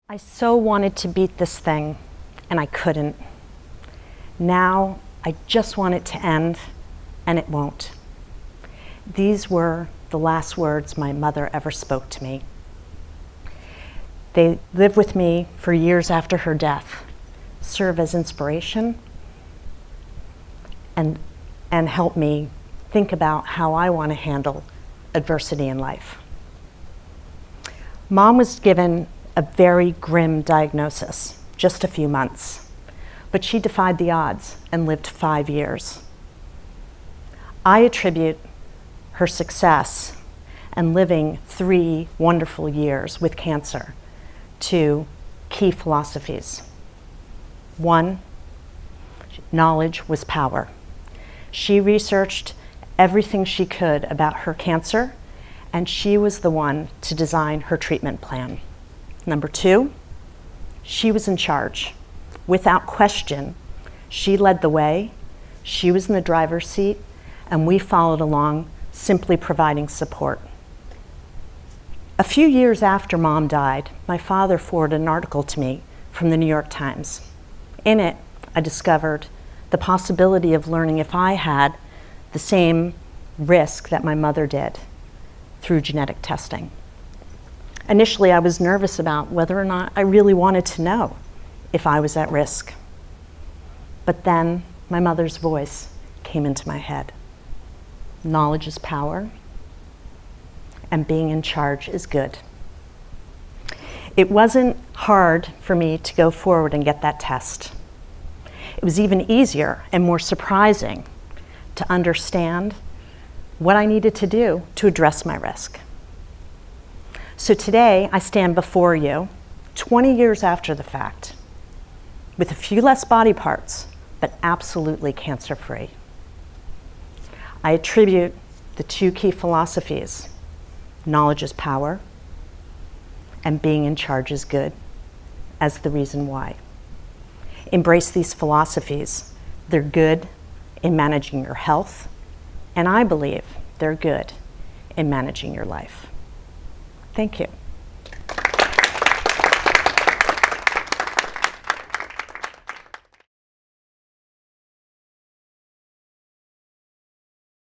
I so wanted to beat this thing, and I couldn't. Now, I just want it to end, and it won't. These were the last words my mother ever spoke to me. They live with me for years after her death, serve as inspiration, and help me think about how I want to handle adversity in life. Mom was given a very grim diagnosis, just a few months, but she defied the odds and lived 5 years. I attribute her success and living 3 wonderful years with cancer to key philosophies. 1, knowledge was power. She researched everything she could about her cancer, and she was the one to design her treatment plan. Number 2, she was in charge. Without question, she led the way, she was in the driver's seat, and we followed along, simply providing support. A few years after Mom died, my father forwarded an article to me from the New York Times. In it, I discovered the possibility of learning if I had the same risk that my mother did through genetic testing. Initially, I was nervous about whether or not I really wanted to know if I was at risk. But then my mother's voice came into my head. Knowledge is power, and being in charge is good. It wasn't hard for me to go forward and get that test. It was even easier and more surprising to understand what I needed to do to address my risk. So today, I stand before you, 20 years after the fact, with a few less body parts, but absolutely cancer-free. I attribute the 2 key philosophies, knowledge is power, and being in charge is good, as the reason why. Embrace these philosophies. They're good in managing your health, and I believe they're good in managing your life. Thank you.